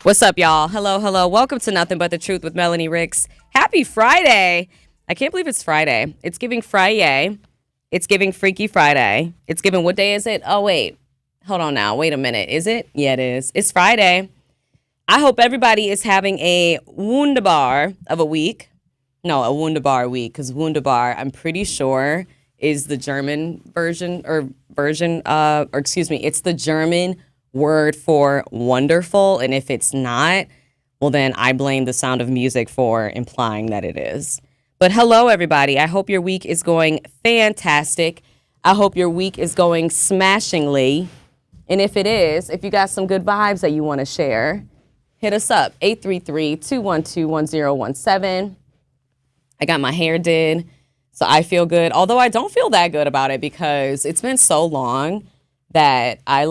What's up, y'all? Hello. Welcome to Nothing But the Truth with Melanie Ricks. Happy Friday. I can't believe it's Friday. It's giving Friday. It's giving Freaky Friday. It's giving, what day is it? Oh, wait. Hold on now. Wait a minute. Is it? Yeah, it is. It's Friday. I hope everybody is having a wunderbar of a week. No, a wunderbar week, because wunderbar, I'm pretty sure, is the German version, it's the German word for wonderful, and if it's not, well then I blame the Sound of Music for implying that it is. But hello everybody, I hope your week is going fantastic. I hope your week is going smashingly, and if it is, if you got some good vibes that you want to share, hit us up, 833-212-1017. I got my hair did, so I feel good, although I don't feel that good about it because it's been so long that I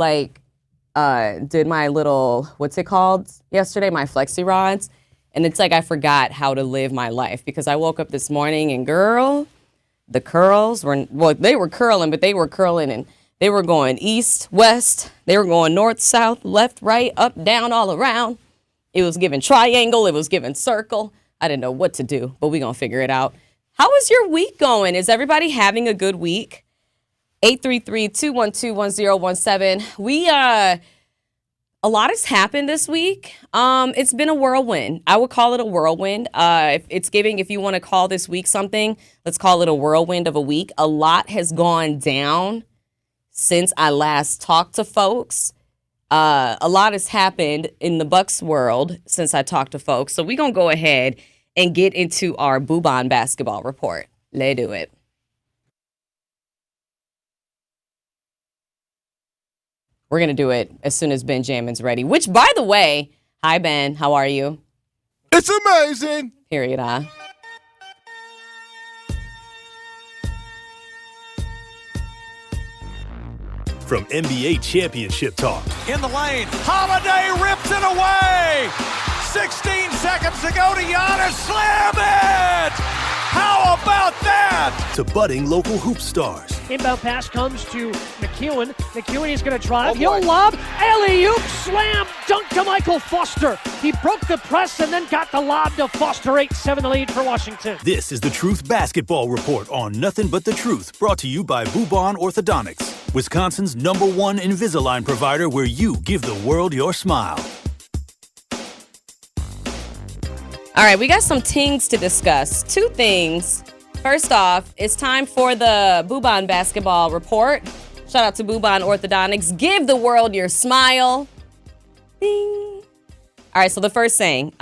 did my little, what's it called yesterday, my flexi rods, and it's like I forgot how to live my life because I woke up this morning and girl, the curls were, well, they were curling, but they were curling and they were going east, west, they were going north, south, left, right, up, down, all around. It was giving triangle, it was giving circle. I didn't know what to do, but we're going to figure it out. How is your week going? Is everybody having a good week? 833-212-1017. A lot has happened this week. It's been a whirlwind. I would call it a whirlwind. If you want to call this week something, let's call it a whirlwind of a week. A lot has gone down since I last talked to folks. A lot has happened in the Bucks world since I talked to folks. So we're going to go ahead and get into our Boobon basketball report. Let's do it. We're going to do it as soon as Benjamin's ready, which, by the way, hi, Ben. How are you? It's amazing. Period. From NBA championship talk. In the lane, Holiday rips it away. 16 seconds to go to Giannis. Slam it! How about that? To budding local hoop stars. Inbound pass comes to McEwen. McEwen is going to drive. He'll lob. Alley-oop, slam, dunk to Michael Foster. He broke the press and then got the lob to Foster. 8-7 the lead for Washington. This is the Truth Basketball Report on Nothing But the Truth, brought to you by Boobon Orthodontics, Wisconsin's #1 Invisalign provider, where you give the world your smile. All right, we got some things to discuss. Two things. First off, it's time for the Boobon Basketball Report. Shout out to Boobon Orthodontics. Give the world your smile. Ding. All right, so the first thing.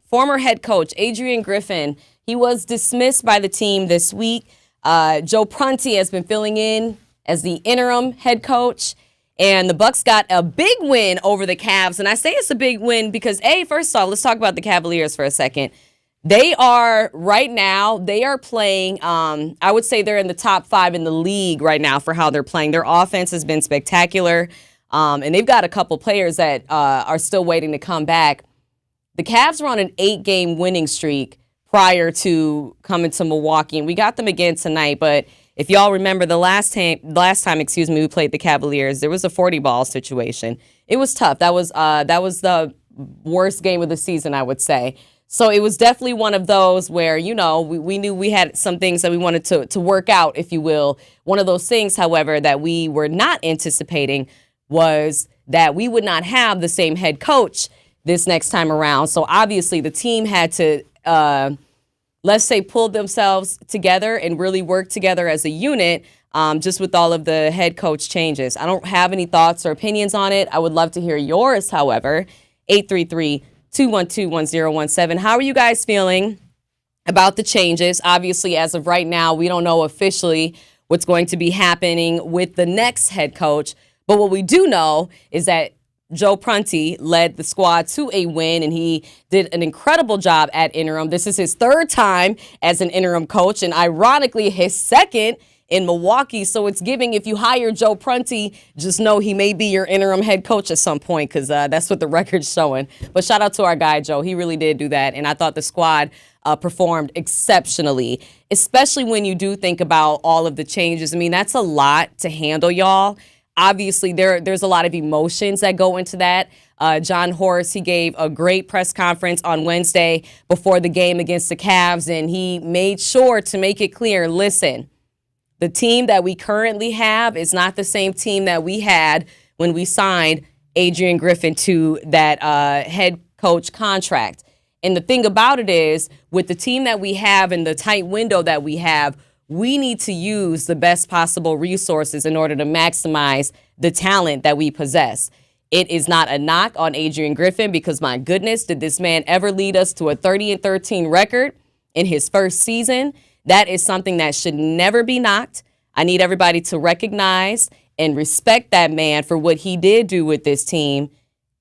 Former head coach Adrian Griffin, he was dismissed by the team this week. Joe Prunty has been filling in as the interim head coach. And the Bucks got a big win over the Cavs. And I say it's a big win because, first off, let's talk about the Cavaliers for a second. They are, right now, they are playing, I would say they're in the top 5 in the league right now for how they're playing. Their offense has been spectacular. And they've got a couple players that are still waiting to come back. The Cavs were on an 8-game winning streak prior to coming to Milwaukee. And we got them again tonight, but if y'all remember the last time we played the Cavaliers, there was a 40-ball situation. It was tough. That was the worst game of the season, I would say. So it was definitely one of those where, we knew we had some things that we wanted to work out, if you will. One of those things, however, that we were not anticipating was that we would not have the same head coach this next time around. So obviously the team had to let's say, pulled themselves together and really worked together as a unit, just with all of the head coach changes. I don't have any thoughts or opinions on it. I would love to hear yours, however. 833-212-1017. How are you guys feeling about the changes? Obviously, as of right now, we don't know officially what's going to be happening with the next head coach. But what we do know is that Joe Prunty led the squad to a win, and he did an incredible job at interim. This is his 3rd time as an interim coach, and ironically, his 2nd in Milwaukee. So it's giving, if you hire Joe Prunty, just know he may be your interim head coach at some point, because that's what the record's showing. But shout out to our guy, Joe. He really did do that, and I thought the squad performed exceptionally, especially when you do think about all of the changes. I mean, that's a lot to handle, y'all. Obviously, there's a lot of emotions that go into that. John Horst, he gave a great press conference on Wednesday before the game against the Cavs, and he made sure to make it clear, listen, the team that we currently have is not the same team that we had when we signed Adrian Griffin to that head coach contract. And the thing about it is, with the team that we have and the tight window that we have, we need to use the best possible resources in order to maximize the talent that we possess. It is not a knock on Adrian Griffin because, my goodness, did this man ever lead us to a 30-13 record in his first season? That is something that should never be knocked. I need everybody to recognize and respect that man for what he did do with this team.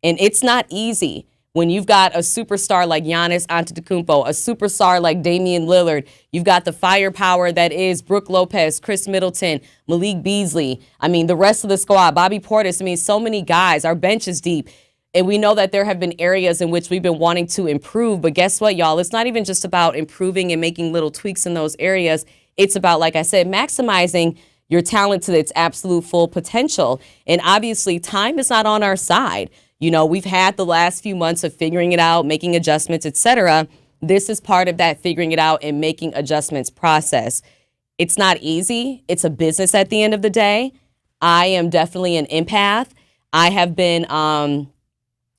And it's not easy when you've got a superstar like Giannis Antetokounmpo, a superstar like Damian Lillard. You've got the firepower that is Brook Lopez, Chris Middleton, Malik Beasley. I mean, the rest of the squad, Bobby Portis. I mean, so many guys. Our bench is deep. And we know that there have been areas in which we've been wanting to improve. But guess what, y'all? It's not even just about improving and making little tweaks in those areas. It's about, like I said, maximizing your talent to its absolute full potential. And obviously, time is not on our side. You know, we've had the last few months of figuring it out, making adjustments, etc. This is part of that figuring it out and making adjustments process. It's not easy. It's a business at the end of the day. I am definitely an empath. I have been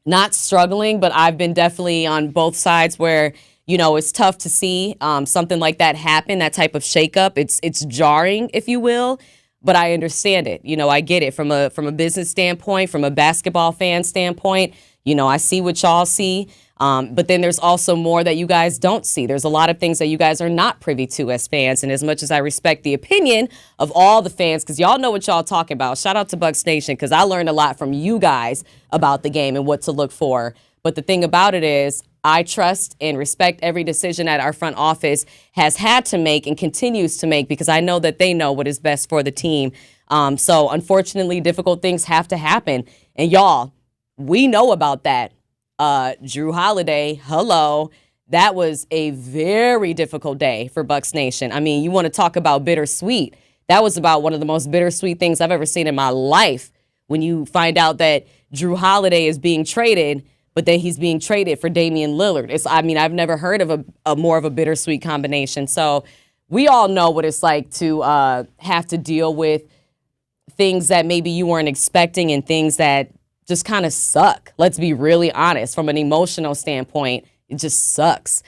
not struggling, but I've been definitely on both sides where, you know, it's tough to see something like that happen, that type of shakeup. It's jarring, if you will, but I understand it. You know, I get it from a business standpoint, from a basketball fan standpoint. You know, I see what y'all see, but then there's also more that you guys don't see. There's a lot of things that you guys are not privy to as fans, and as much as I respect the opinion of all the fans, because y'all know what y'all talking about. Shout out to Bucks Nation, because I learned a lot from you guys about the game and what to look for. But the thing about it is, I trust and respect every decision that our front office has had to make and continues to make, because I know that they know what is best for the team. So unfortunately, difficult things have to happen. And y'all, we know about that. Drew Holiday, hello. That was a very difficult day for Bucks Nation. I mean, you want to talk about bittersweet. That was about one of the most bittersweet things I've ever seen in my life, when you find out that Drew Holiday is being traded, but then he's being traded for Damian Lillard. I've never heard of a more of a bittersweet combination. So we all know what it's like to have to deal with things that maybe you weren't expecting and things that just kind of suck. Let's be really honest. From an emotional standpoint, it just sucks.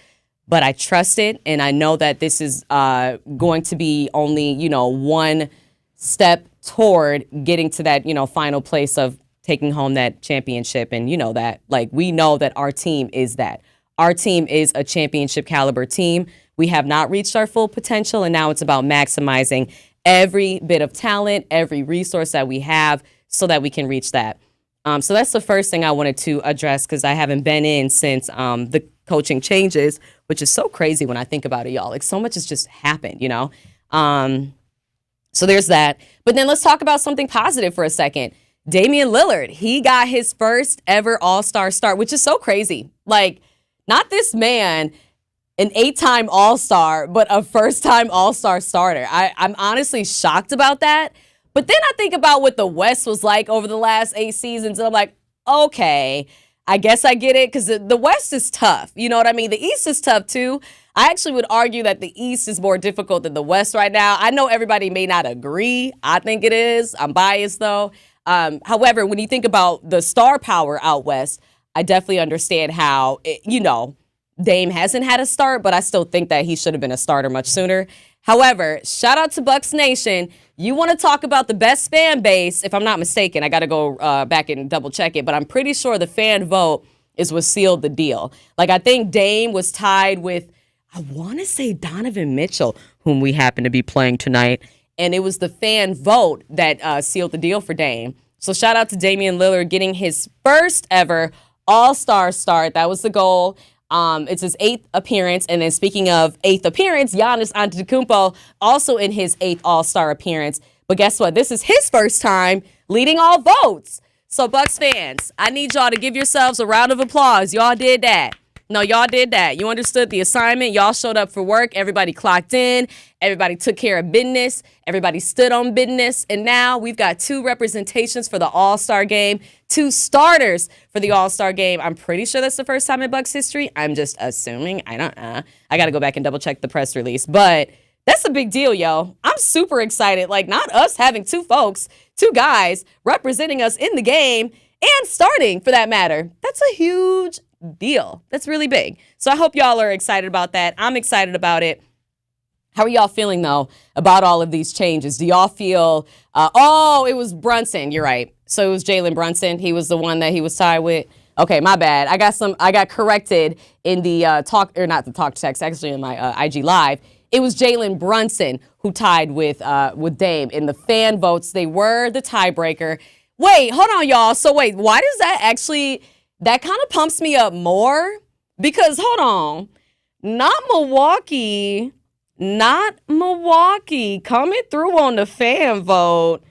But I trust it, and I know that this is going to be only, you know, one step toward getting to that, you know, final place of taking home that championship. And you know that, like, we know that our team is that. Our team is a championship caliber team. We have not reached our full potential, and now it's about maximizing every bit of talent, every resource that we have so that we can reach that. So that's the first thing I wanted to address, because I haven't been in since the coaching changes, which is so crazy when I think about it, y'all. Like, so much has just happened, you know? So there's that. But then let's talk about something positive for a second. Damian Lillard, he got his first ever All-Star start, which is so crazy. Like, not this man, an 8-time All-Star, but a first-time All-Star starter. I'm honestly shocked about that. But then I think about what the West was like over the last 8 seasons, and I'm like, okay, I guess I get it, because the West is tough. You know what I mean? The East is tough, too. I actually would argue that the East is more difficult than the West right now. I know everybody may not agree. I think it is. I'm biased, though. However, when you think about the star power out West, I definitely understand how, Dame hasn't had a start, but I still think that he should have been a starter much sooner. However, shout out to Bucks Nation. You want to talk about the best fan base, if I'm not mistaken. I got to go back and double check it, but I'm pretty sure the fan vote is what sealed the deal. Like, I think Dame was tied with, I want to say Donovan Mitchell, whom we happen to be playing tonight. And it was the fan vote that sealed the deal for Dame. So shout out to Damian Lillard getting his first ever All-Star start. That was the goal. It's his 8th appearance. And then speaking of 8th appearance, Giannis Antetokounmpo also in his 8th All-Star appearance. But guess what? This is his first time leading all votes. So Bucks fans, I need y'all to give yourselves a round of applause. Y'all did that. No, y'all did that. You understood the assignment. Y'all showed up for work. Everybody clocked in. Everybody took care of business. Everybody stood on business. And now we've got 2 representations for the All-Star game, 2 starters for the All-Star game. I'm pretty sure that's the first time in Bucks history. I'm just assuming. I don't know. I got to go back and double check the press release. But that's a big deal, yo. I'm super excited. Like, not us having 2 guys representing us in the game and starting, for that matter. That's a huge deal. That's really big. So I hope y'all are excited about that. I'm excited about it. How are y'all feeling, though, about all of these changes? Do y'all feel, it was Brunson. You're right. So it was Jalen Brunson. He was the one that he was tied with. Okay, my bad. I got corrected in the not the talk text, actually in my IG Live. It was Jalen Brunson who tied with Dame. In the fan votes, they were the tiebreaker. Wait, hold on, y'all. So wait, why does that actually, that kind of pumps me up more? Because, hold on, not Milwaukee coming through on the fan vote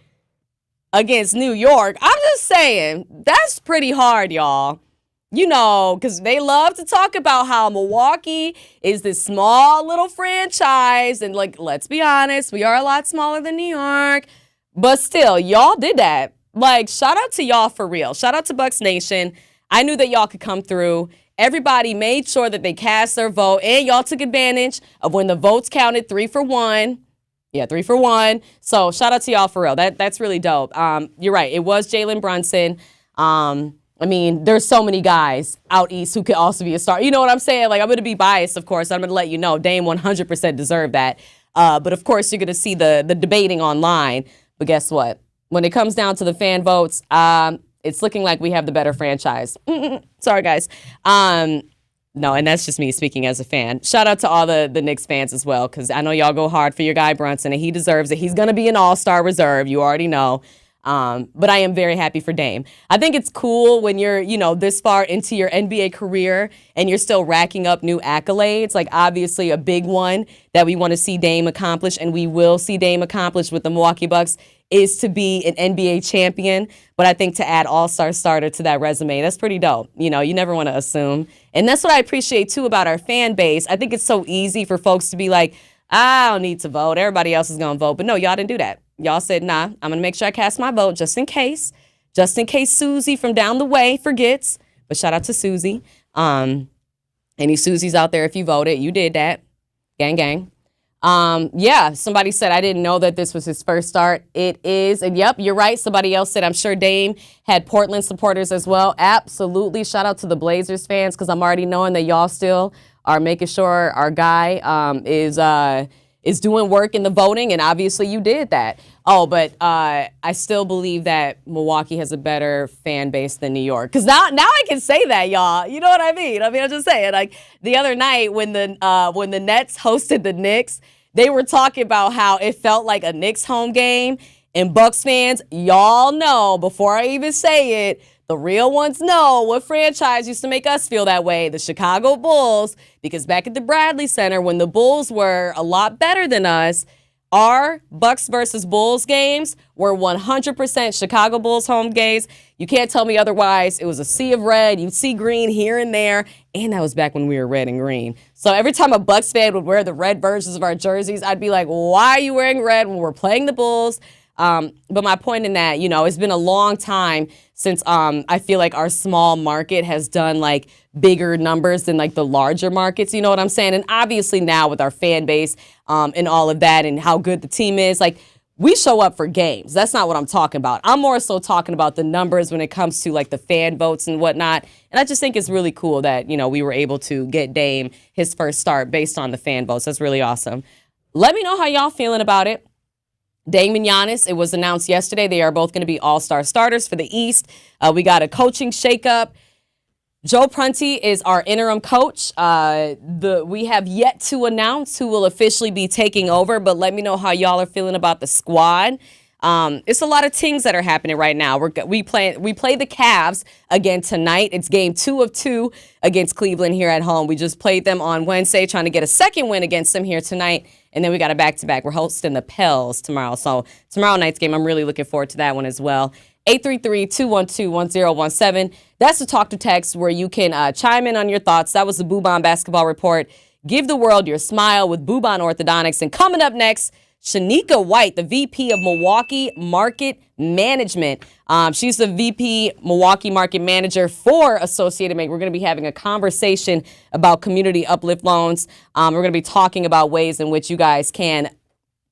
against New York. I'm just saying, that's pretty hard, y'all. You know, because they love to talk about how Milwaukee is this small little franchise. And, like, let's be honest, we are a lot smaller than New York. But still, y'all did that. Like, shout out to y'all for real. Shout out to Bucks Nation. I knew that y'all could come through. Everybody made sure that they cast their vote. And y'all took advantage of when the votes counted 3 for 1. Yeah, 3 for 1. So shout out to y'all for real. That's really dope. You're right. It was Jalen Brunson. I mean, there's so many guys out east who could also be a star. You know what I'm saying? Like, I'm going to be biased, of course. I'm going to let you know Dame 100% deserved that. But, of course, you're going to see the debating online. But guess what? When it comes down to the fan votes, it's looking like we have the better franchise. Sorry, guys. No, and that's just me speaking as a fan. Shout out to all the Knicks fans as well, because I know y'all go hard for your guy Brunson, and he deserves it. He's going to be an all-star reserve. You already know. But I am very happy for Dame. I think it's cool when you're, this far into your NBA career and you're still racking up new accolades. Like, obviously, a big one that we want to see Dame accomplish, and we will see Dame accomplish with the Milwaukee Bucks, is to be an NBA champion. But I think to add all-star starter to that resume, that's pretty dope. You never want to assume. And that's what I appreciate, too, about our fan base. I think it's so easy for folks to be like, I don't need to vote. Everybody else is going to vote. But no, y'all didn't do that. Y'all said, nah, I'm going to make sure I cast my vote just in case Susie from down the way forgets. But shout out to Susie. Any Susies out there, if you voted, you did that. Gang, gang. Yeah, somebody said, I didn't know that this was his first start. It is. And yep, you're right. Somebody else said, I'm sure Dame had Portland supporters as well. Absolutely. Shout out to the Blazers fans, because I'm already knowing that y'all still are making sure our guy is doing work in the voting, and obviously you did that. Oh, but I still believe that Milwaukee has a better fan base than New York. Because now I can say that, y'all. You know what I mean? I'm just saying, like, the other night when the Nets hosted the Knicks, they were talking about how it felt like a Knicks home game. And Bucks fans, y'all know, before I even say it, the real ones know what franchise used to make us feel that way, the Chicago Bulls, because back at the Bradley Center, when the Bulls were a lot better than us, our Bucks versus Bulls games were 100% Chicago Bulls home games. You can't tell me otherwise. It was a sea of red. You'd see green here and there, and that was back when we were red and green. So every time a Bucks fan would wear the red versions of our jerseys, I'd be like, why are you wearing red when we're playing the Bulls? But my point in that, it's been a long time since I feel like our small market has done like bigger numbers than like the larger markets. You know what I'm saying? And obviously now with our fan base and all of that and how good the team is, like we show up for games. That's not what I'm talking about. I'm more so talking about the numbers when it comes to like the fan votes and whatnot. And I just think it's really cool that, we were able to get Dame his first start based on the fan votes. That's really awesome. Let me know how y'all feeling about it. Dame and Giannis, it was announced yesterday, they are both going to be all-star starters for the East. We got a coaching shakeup. Joe Prunty is our interim coach. We have yet to announce who will officially be taking over, but let me know how y'all are feeling about the squad. It's a lot of things that are happening right now. We play the Cavs again tonight. It's game 2 of 2 against Cleveland here at home. We just played them on Wednesday, trying to get a second win against them here tonight. And then we got a back-to-back. We're hosting the Pels tomorrow. So tomorrow night's game, I'm really looking forward to that one as well. 833-212-1017. That's the talk to text where you can chime in on your thoughts. That was the Boobon Basketball Report. Give the world your smile with Boobon Orthodontics. And coming up next, Shanika White, the VP of Milwaukee Market Management. She's the VP Milwaukee Market Manager for Associated Bank. We're going to be having a conversation about community uplift loans. We're going to be talking about ways in which you guys can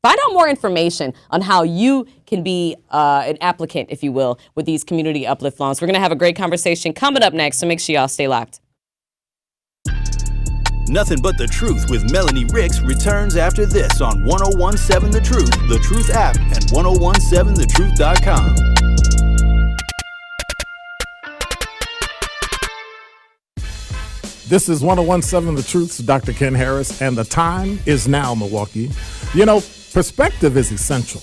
find out more information on how you can be an applicant, if you will, with these community uplift loans. We're going to have a great conversation coming up next, so make sure y'all stay locked. Nothing But the Truth with Melanie Ricks returns after this on 1017 The Truth, The Truth app, and 1017thetruth.com. This is 1017 The Truth's Dr. Ken Harris, and the time is now, Milwaukee. You know, perspective is essential.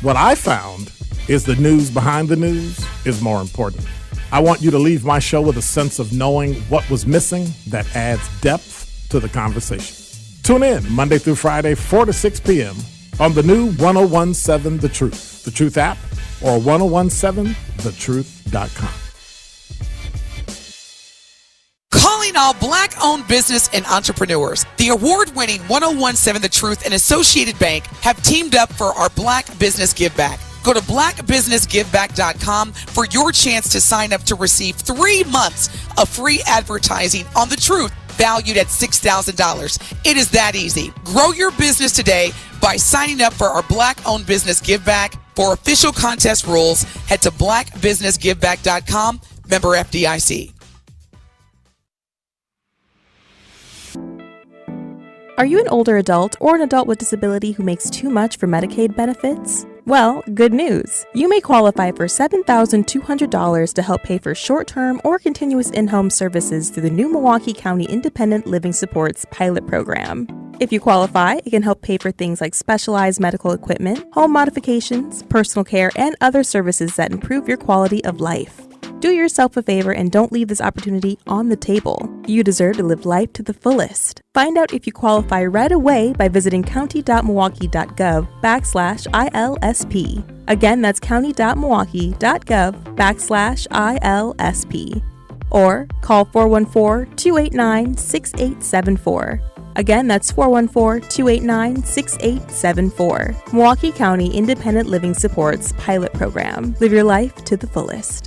What I found is the news behind the news is more important. I want you to leave my show with a sense of knowing what was missing that adds depth to the conversation. Tune in Monday through Friday, 4 to 6 p.m. on the new 1017 The Truth, The Truth app, or 1017thetruth.com. Calling all Black-owned business and entrepreneurs. The award-winning 1017 The Truth and Associated Bank have teamed up for our Black Business Give Back. Go to blackbusinessgiveback.com for your chance to sign up to receive 3 months of free advertising on The Truth, valued at $6,000. It is that easy. Grow your business today by signing up for our Black-owned business Give Back. For official contest rules, head to blackbusinessgiveback.com, member FDIC. Are you an older adult or an adult with disability who makes too much for Medicaid benefits? Well, good news. You may qualify for $7,200 to help pay for short-term or continuous in-home services through the new Milwaukee County Independent Living Supports pilot program. If you qualify, it can help pay for things like specialized medical equipment, home modifications, personal care, and other services that improve your quality of life. Do yourself a favor and don't leave this opportunity on the table. You deserve to live life to the fullest. Find out if you qualify right away by visiting county.milwaukee.gov/ILSP. Again, that's county.milwaukee.gov/ILSP. Or call 414-289-6874. Again, that's 414-289-6874. Milwaukee County Independent Living Supports Pilot Program. Live your life to the fullest.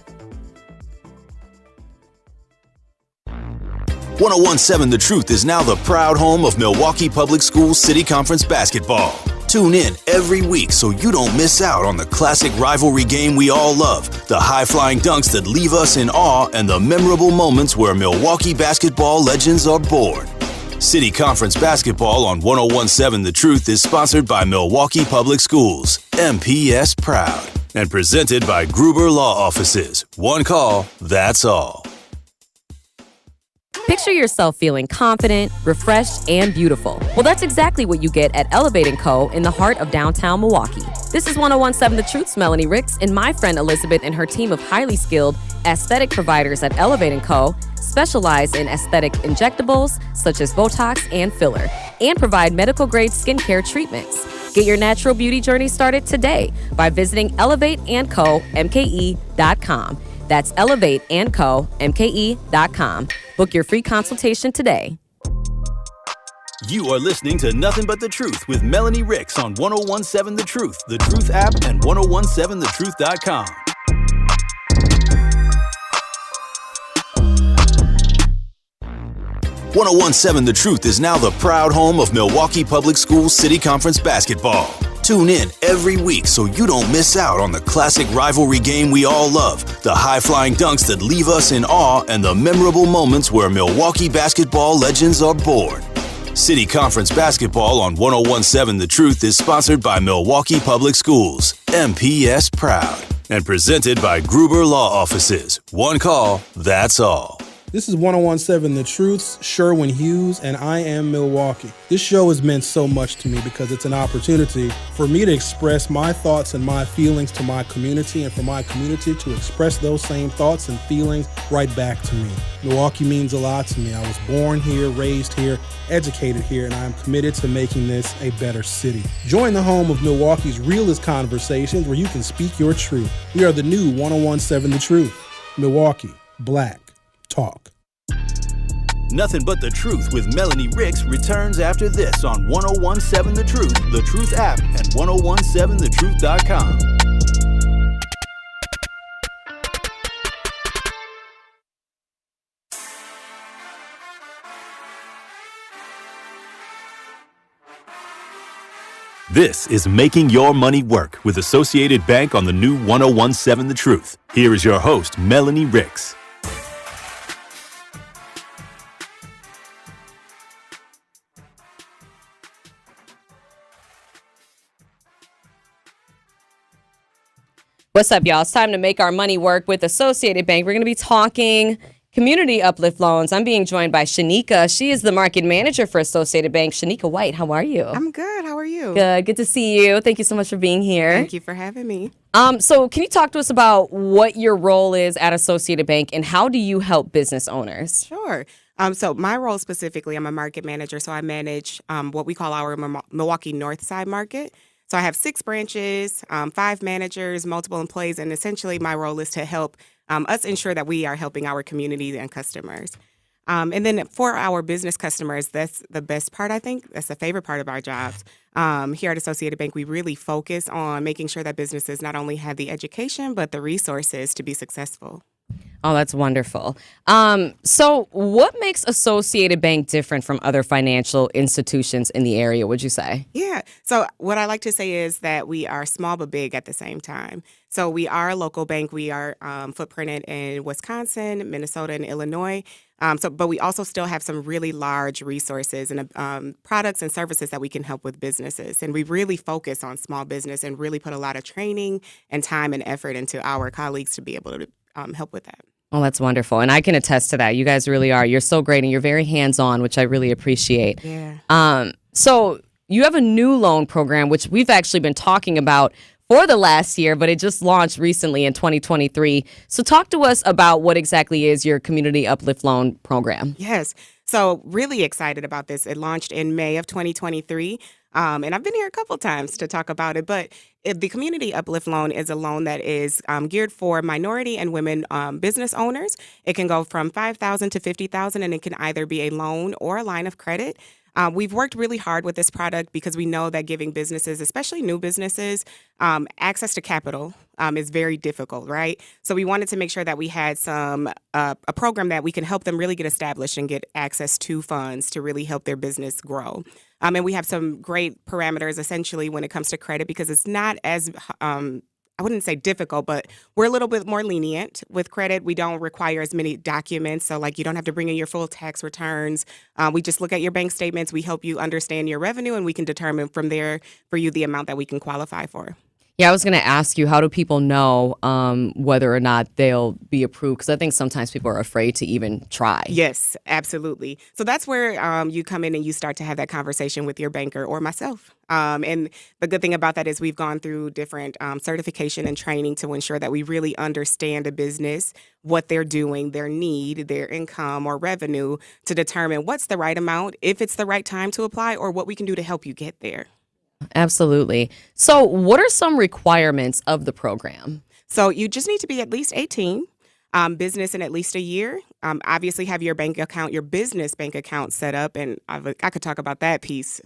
1017 The Truth is now the proud home of Milwaukee Public Schools City Conference basketball. Tune in every week so you don't miss out on the classic rivalry game we all love, the high-flying dunks that leave us in awe, and the memorable moments where Milwaukee basketball legends are born. City Conference basketball on 1017 The Truth is sponsored by Milwaukee Public Schools, MPS Proud, and presented by Gruber Law Offices. One call, that's all. Picture yourself feeling confident, refreshed, and beautiful. Well, that's exactly what you get at Elevate & Co. in the heart of downtown Milwaukee. This is 1017 The Truth's Melanie Ricks, and my friend Elizabeth and her team of highly skilled aesthetic providers at Elevate & Co. specialize in aesthetic injectables such as Botox and filler, and provide medical-grade skincare treatments. Get your natural beauty journey started today by visiting elevateandcomke.com. That's elevateandcomke.com. Book your free consultation today. You are listening to Nothing But the Truth with Melanie Ricks on 1017 The Truth, The Truth app, and 1017thetruth.com. .1017 The Truth is now the proud home of Milwaukee Public Schools City Conference basketball. Tune in every week so you don't miss out on the classic rivalry game we all love, the high-flying dunks that leave us in awe, and the memorable moments where Milwaukee basketball legends are born. City Conference basketball on 1017 The Truth is sponsored by Milwaukee Public Schools, MPS Proud, and presented by Gruber Law Offices. One call, that's all. This is 1017 The Truth's Sherwin Hughes, and I am Milwaukee. This show has meant so much to me because it's an opportunity for me to express my thoughts and my feelings to my community, and for my community to express those same thoughts and feelings right back to me. Milwaukee means a lot to me. I was born here, raised here, educated here, and I am committed to making this a better city. Join the home of Milwaukee's realest conversations where you can speak your truth. We are the new 1017 The Truth. Milwaukee, Black Talk. Nothing But the Truth with Melanie Ricks returns after this on 1017 The Truth, The Truth app, and 1017thetruth.com. This is Making Your Money Work with Associated Bank on the new 1017 The Truth. Here is your host, Melanie Ricks. What's up, y'all? It's time to make our money work with Associated Bank. We're going to be talking community uplift loans. I'm being joined by Shanika. She is the market manager for Associated Bank. Shanika White, how are you? I'm good. How are you? Good to see you. Thank you so much for being here. Thank you for having me. So can you talk to us about what your role is at Associated Bank and how do you help business owners? Sure. So my role specifically, I'm a market manager, so I manage what we call our Milwaukee North Side market. So I have 6 branches, 5 managers, multiple employees, and essentially my role is to help us ensure that we are helping our community and customers. And then for our business customers, that's the best part, I think. That's the favorite part of our jobs. Here at Associated Bank, we really focus on making sure that businesses not only have the education, but the resources to be successful. Oh, that's wonderful. So what makes Associated Bank different from other financial institutions in the area, would you say? Yeah. So what I like to say is that we are small but big at the same time. So we are a local bank. We are footprinted in Wisconsin, Minnesota, and Illinois. But we also still have some really large resources and products and services that we can help with businesses. And we really focus on small business and really put a lot of training and time and effort into our colleagues to be able to help with that. Oh, that's wonderful. And I can attest to that. You guys really are. You're so great and you're very hands-on, which I really appreciate. Yeah. So you have a new loan program, which we've actually been talking about for the last year, but it just launched recently in 2023. So talk to us about what exactly is your Community Uplift Loan program. Yes. So really excited about this. It launched in May of 2023. And I've been here a couple times to talk about it, but the Community Uplift Loan is a loan that is geared for minority and women business owners. It can go from $5,000 to $50,000, and it can either be a loan or a line of credit. We've worked really hard with this product because we know that giving businesses, especially new businesses, access to capital is very difficult, right? So we wanted to make sure that we had a program that we can help them really get established and get access to funds to really help their business grow. And we have some great parameters essentially when it comes to credit because it's not as I wouldn't say difficult, but we're a little bit more lenient with credit. We don't require as many documents. So like you don't have to bring in your full tax returns. We just look at your bank statements. We help you understand your revenue and we can determine from there for you the amount that we can qualify for. Yeah, I was going to ask you, how do people know whether or not they'll be approved? Because I think sometimes people are afraid to even try. Yes, absolutely. So that's where you come in and you start to have that conversation with your banker or myself. And the good thing about that is we've gone through different certification and training to ensure that we really understand a business, what they're doing, their need, their income or revenue to determine what's the right amount, if it's the right time to apply, or what we can do to help you get there. Absolutely. So what are some requirements of the program? So you just need to be at least 18, business in at least a year. Obviously have your bank account, your business bank account set up. And I could talk about that piece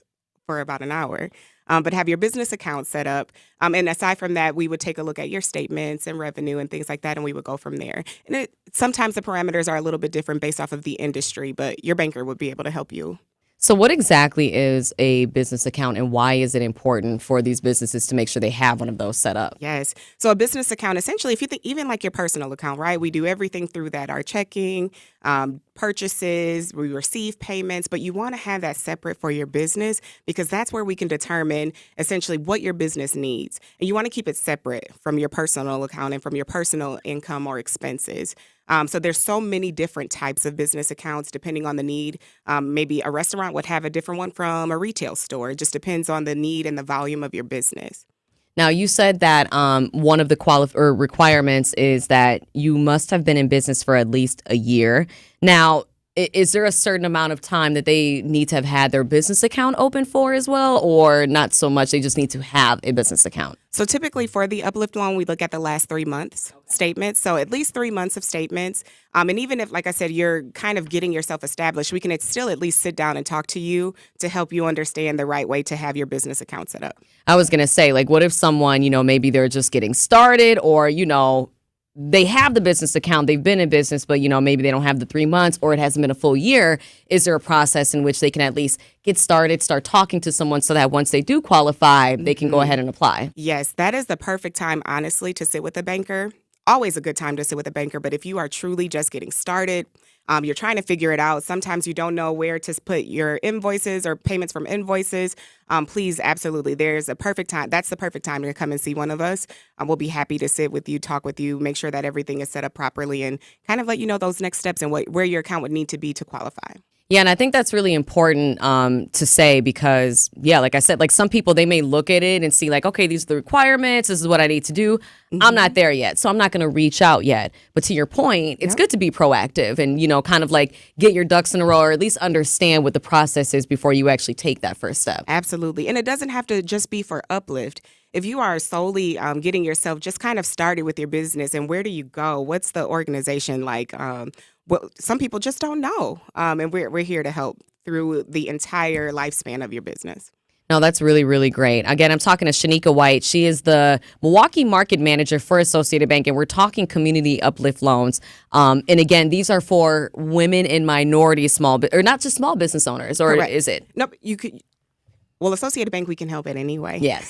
for about an hour. But have your business account set up. And aside from that, we would take a look at your statements and revenue and things like that, and we would go from there. And sometimes the parameters are a little bit different based off of the industry, but your banker would be able to help you. So what exactly is a business account and why is it important for these businesses to make sure they have one of those set up? Yes. So a business account, essentially, if you think even like your personal account, right? We do everything through that, our checking, purchases, we receive payments, but you want to have that separate for your business because that's where we can determine essentially what your business needs. And you want to keep it separate from your personal account and from your personal income or expenses. So there's so many different types of business accounts depending on the need. Maybe a restaurant would have a different one from a retail store. It just depends on the need and the volume of your business. Now, you said that one of the requirements is that you must have been in business for at least a year. Now, is there a certain amount of time that they need to have had their business account open for as well, or not so much? They just need to have a business account? So typically for the Uplift loan, we look at the last 3 months statements. So at least 3 months of statements. And even if, like I said, you're kind of getting yourself established, we can still at least sit down and talk to you to help you understand the right way to have your business account set up. I was going to say, like, what if someone, maybe they're just getting started or, they have the business account, they've been in business, but, maybe they don't have the 3 months or it hasn't been a full year. Is there a process in which they can at least get started, start talking to someone so that once they do qualify, they can go ahead and apply? Yes, that is the perfect time, honestly, to sit with a banker. Always a good time to sit with a banker. But if you are truly just getting started, you're trying to figure it out. Sometimes you don't know where to put your invoices or payments from invoices. Please, absolutely. There's a perfect time. That's the perfect time to come and see one of us. We'll be happy to sit with you, talk with you, make sure that everything is set up properly and kind of let you know those next steps and where your account would need to be to qualify. Yeah, and I think that's really important to say because, like I said, like some people, they may look at it and see like, okay, these are the requirements. This is what I need to do. I'm not there yet, so I'm not going to reach out yet. But to your point, it's good to be proactive and, kind of like get your ducks in a row or at least understand what the process is before you actually take that first step. Absolutely. And it doesn't have to just be for Uplift. If you are solely getting yourself just kind of started with your business and where do you go? What's the organization like? Some people just don't know. And we're here to help through the entire lifespan of your business. No, that's really, really great. Again, I'm talking to Shanika White. She is the Milwaukee Market Manager for Associated Bank, and we're talking community uplift loans. And again, these are for women and minority or not just small business owners, or Correct. Is it? Nope, you could. Well, Associated Bank, we can help it anyway. Yes.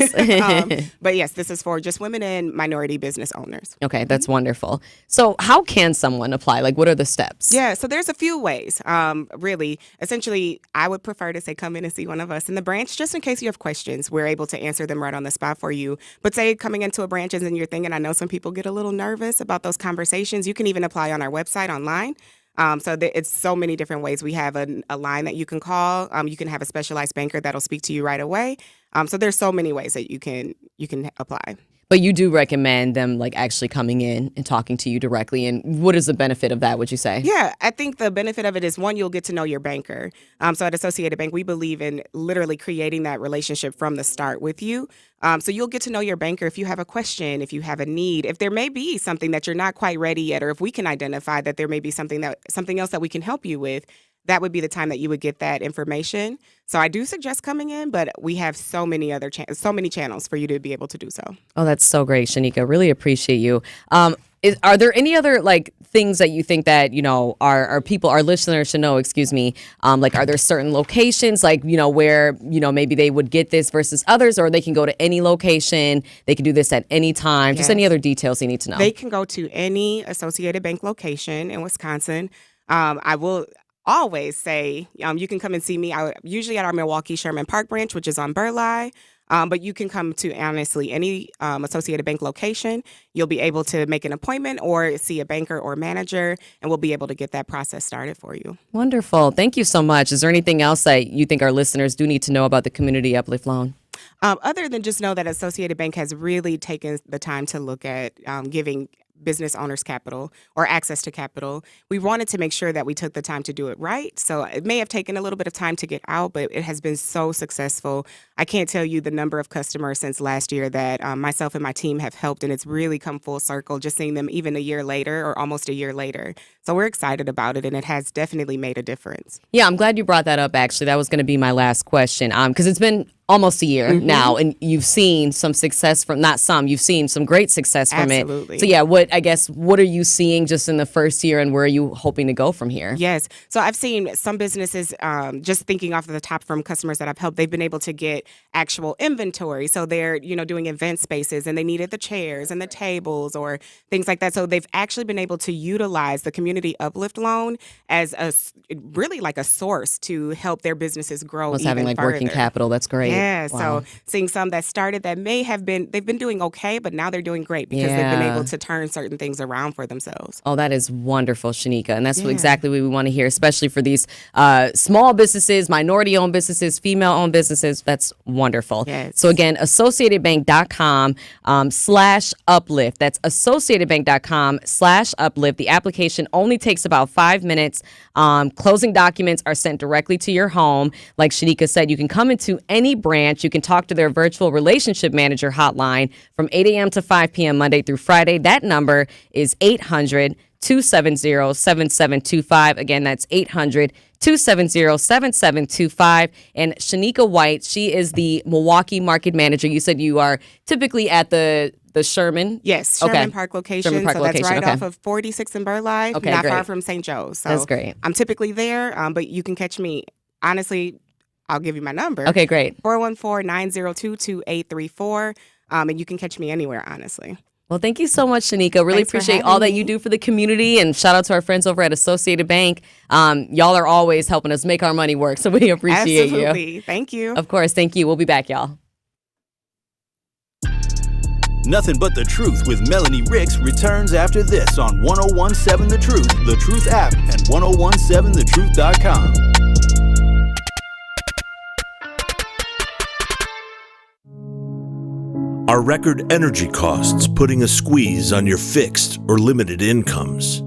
But yes, this is for just women and minority business owners. Okay, that's wonderful. So how can someone apply? Like, what are the steps? Yeah, so there's a few ways, really. Essentially, I would prefer to say come in and see one of us in the branch just in case you have questions. We're able to answer them right on the spot for you. But say coming into a branch and you're thinking, I know some people get a little nervous about those conversations. You can even apply on our website online. It's so many different ways. We have a line that you can call. You can have a specialized banker that'll speak to you right away. So there's so many ways that you can apply. But you do recommend them like actually coming in and talking to you directly. And what is the benefit of that, would you say? Yeah, I think the benefit of it is, one, you'll get to know your banker. So at Associated Bank, we believe in literally creating that relationship from the start with you. So you'll get to know your banker if you have a question, if you have a need, if there may be something that you're not quite ready yet, or if we can identify that there may be something else that we can help you with. That would be the time that you would get that information. So I do suggest coming in, but we have so many other so many channels for you to be able to do so. Oh, that's so great, Shanika. Really appreciate you. Are there any other like things that you think that our listeners should know? Like, are there certain locations like where maybe they would get this versus others, or they can go to any location? They can do this at any time. Yes. Just any other details they need to know. They can go to any Associated Bank location in Wisconsin. I will always say you can come and see me. Usually at our Milwaukee Sherman Park branch, which is on Burleigh. But you can come to, honestly, any Associated Bank location. You'll be able to make an appointment or see a banker or manager, and we'll be able to get that process started for you. Wonderful. Thank you so much. Is there anything else that you think our listeners do need to know about the Community Uplift Loan? Other than just know that Associated Bank has really taken the time to look at giving business owners capital or access to capital. We wanted to make sure that we took the time to do it right. So it may have taken a little bit of time to get out, but it has been so successful. I can't tell you the number of customers since last year that myself and my team have helped, and it's really come full circle just seeing them even a year later or almost a year later. So we're excited about it, and it has definitely made a difference. Yeah, I'm glad you brought that up, actually. That was going to be my last question because it's been almost a year now, and you've seen some success you've seen some great success from Absolutely. It. So yeah, what are you seeing just in the first year, and where are you hoping to go from here? Yes. So I've seen some businesses, just thinking off of the top from customers that I've helped, they've been able to get actual inventory. So they're, doing event spaces, and they needed the chairs and the tables or things like that. So they've actually been able to utilize the community Community Uplift Loan as really like a source to help their businesses grow even having like further. working capital. That's great. Yeah. Wow. So seeing some that started that they've been doing okay, but now they're doing great because they've been able to turn certain things around for themselves. Oh, that is wonderful, Shanika. And that's exactly what we want to hear, especially for these small businesses, minority-owned businesses, female-owned businesses. That's wonderful. Yes. So again, associatedbank.com/uplift. That's associatedbank.com/uplift. The application only takes about 5 minutes. Closing documents are sent directly to your home. Like Shanika said, you can come into any branch. You can talk to their virtual relationship manager hotline from 8 a.m. to 5 p.m. Monday through Friday. That number is 800-270-7725. Again, that's 800-270-7725. And Shanika White, she is the Milwaukee market manager. You said you are typically at the Sherman? Yes, Sherman Park location. Sherman Park so that's location. right off of 46 in Burleigh, not great. far from St. Joe's. So that's great. I'm typically there, but you can catch me, honestly, I'll give you my number. Okay, great. 414-902-2834. And you can catch me anywhere, honestly. Well, thank you so much, Shanika. Really Thanks for appreciate having all that me. you do for the community, and shout out to our friends over at Associated Bank. Y'all are always helping us make our money work, so we appreciate you. Absolutely. Thank you. Of course, thank you. We'll be back, y'all. Nothing But the Truth with Melanie Ricks returns after this on 1017 The Truth, The Truth app, and 1017thetruth.com. Are record energy costs putting a squeeze on your fixed or limited incomes?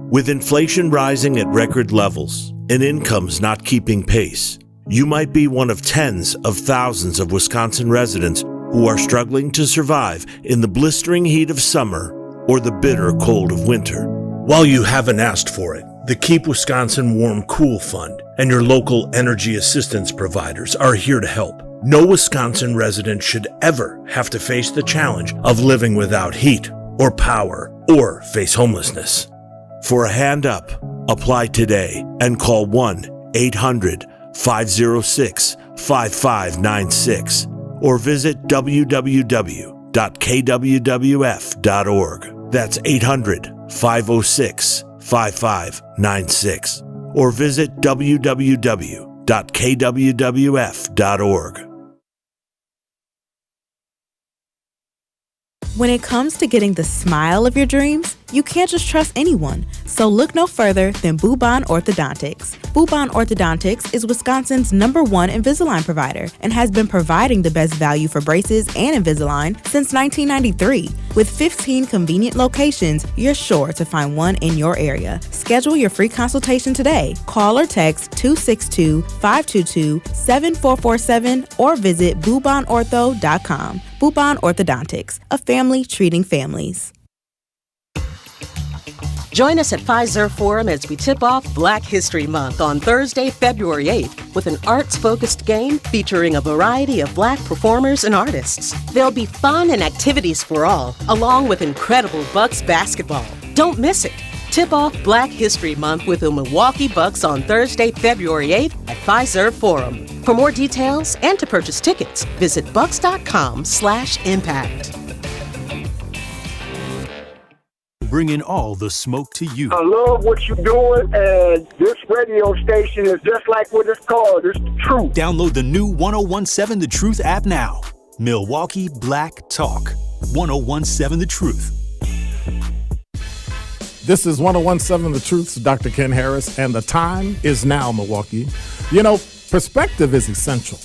With inflation rising at record levels and incomes not keeping pace, you might be one of tens of thousands of Wisconsin residents who are struggling to survive in the blistering heat of summer or the bitter cold of winter. While you haven't asked for it, the Keep Wisconsin Warm Cool Fund and your local energy assistance providers are here to help. No Wisconsin resident should ever have to face the challenge of living without heat or power or face homelessness. For a hand up, apply today and call 1-800-506-5596 or visit www.kwwf.org. That's 800-506-5596 or visit www.kwwf.org. When it comes to getting the smile of your dreams, you can't just trust anyone. So look no further than Bubon Orthodontics. Bubon Orthodontics is Wisconsin's #1 Invisalign provider and has been providing the best value for braces and Invisalign since 1993. With 15 convenient locations, you're sure to find one in your area. Schedule your free consultation today. Call or text 262-522-7447 or visit bubonortho.com. Bubon Orthodontics, a family treating families. Join us at Pfizer Forum as we tip off Black History Month on Thursday, February 8th, with an arts-focused game featuring a variety of Black performers and artists. There'll be fun and activities for all, along with incredible Bucks basketball. Don't miss it. Tip off Black History Month with the Milwaukee Bucks on Thursday, February 8th at Pfizer Forum. For more details and to purchase tickets, visit bucks.com/impact. Bringing all the smoke to you. I love what you're doing, and this radio station is just like what it's called. It's the truth. Download the new 1017 The Truth app now. Milwaukee Black Talk. 1017 The Truth. This is 1017 The Truth's Dr. Ken Harris, and the time is now, Milwaukee. You know, perspective is essential.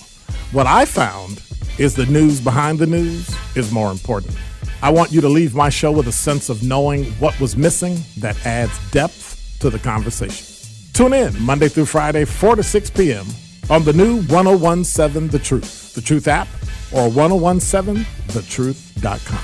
What I found is the news behind the news is more important. I want you to leave my show with a sense of knowing what was missing that adds depth to the conversation. Tune in Monday through Friday, 4 to 6 p.m. on the new 1017 The Truth, the Truth app, or 1017thetruth.com.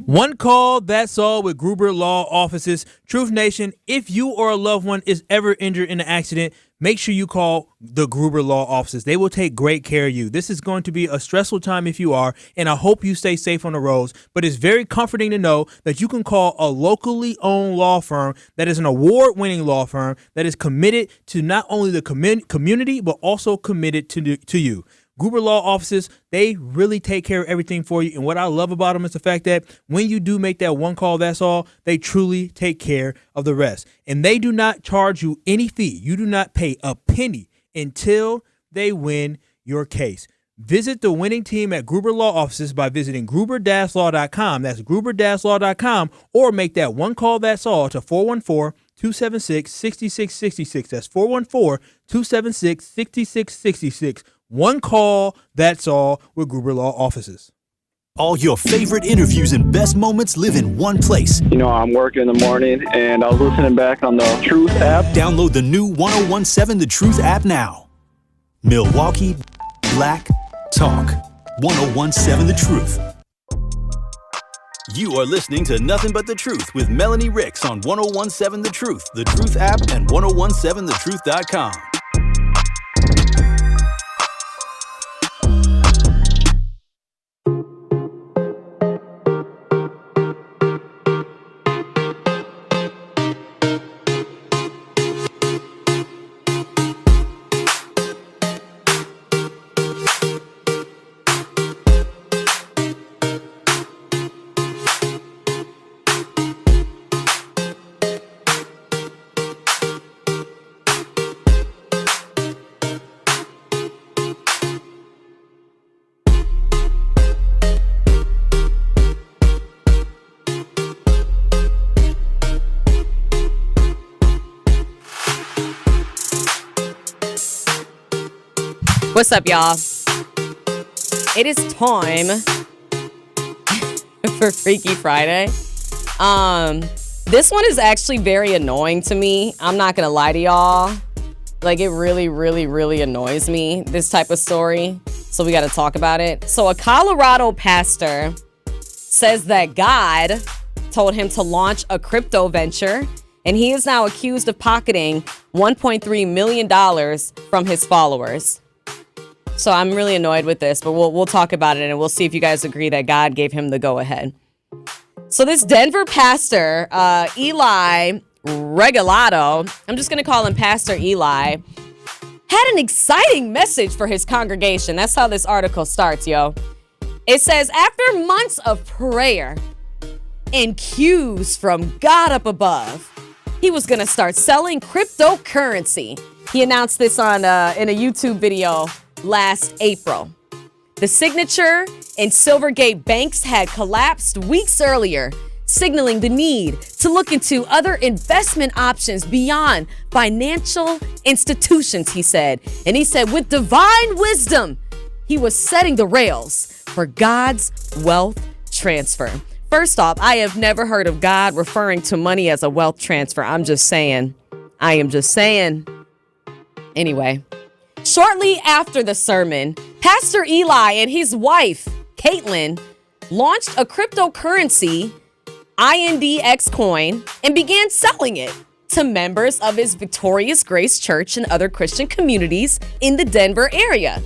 One call, that's all with Gruber Law Offices. Truth Nation, if you or a loved one is ever injured in an accident, make sure you call the Gruber Law Offices. They will take great care of you. This is going to be a stressful time if you are, and I hope you stay safe on the roads, but it's very comforting to know that you can call a locally owned law firm that is an award-winning law firm that is committed to not only the community, but also committed to you. Gruber Law Offices, they really take care of everything for you. And what I love about them is the fact that when you do make that one call, that's all, they truly take care of the rest. And they do not charge you any fee. You do not pay a penny until they win your case. Visit the winning team at Gruber Law Offices by visiting gruber-law.com. That's gruber-law.com, or make that one call, that's all, to 414-276-6666. That's 414-276-6666. One call, that's all, with Gruber Law Offices. All your favorite interviews and best moments live in one place. You know, I'm working in the morning, and I was listening back on the Truth app. Download the new 1017 The Truth app now. Milwaukee Black Talk. 1017 The Truth. You are listening to Nothing But the Truth with Melanie Ricks on 1017 The Truth, The Truth app, and 1017thetruth.com. What's up, y'all? It is time for Freaky Friday. This one is actually very annoying to me. I'm not gonna lie to y'all. Like, it really, really, really annoys me, this type of story. So we gotta talk about it. So a Colorado pastor says that God told him to launch a crypto venture, and he is now accused of pocketing $1.3 million from his followers. So I'm really annoyed with this, but we'll talk about it, and we'll see if you guys agree that God gave him the go-ahead. So this Denver pastor, Eli Regalado, I'm just going to call him Pastor Eli, had an exciting message for his congregation. That's how this article starts, yo. It says, after months of prayer and cues from God up above, he was going to start selling cryptocurrency. He announced this on in a YouTube video last April. The Signature and Silvergate banks had collapsed weeks earlier, signaling the need to look into other investment options beyond financial institutions, he said. And he said, with divine wisdom, he was setting the rails for God's wealth transfer. First off, I have never heard of God referring to money as a wealth transfer. I'm just saying. I am just saying. Anyway. Shortly after the sermon, Pastor Eli and his wife, Caitlin, launched a cryptocurrency, INDX coin, and began selling it to members of his Victorious Grace Church and other Christian communities in the Denver area.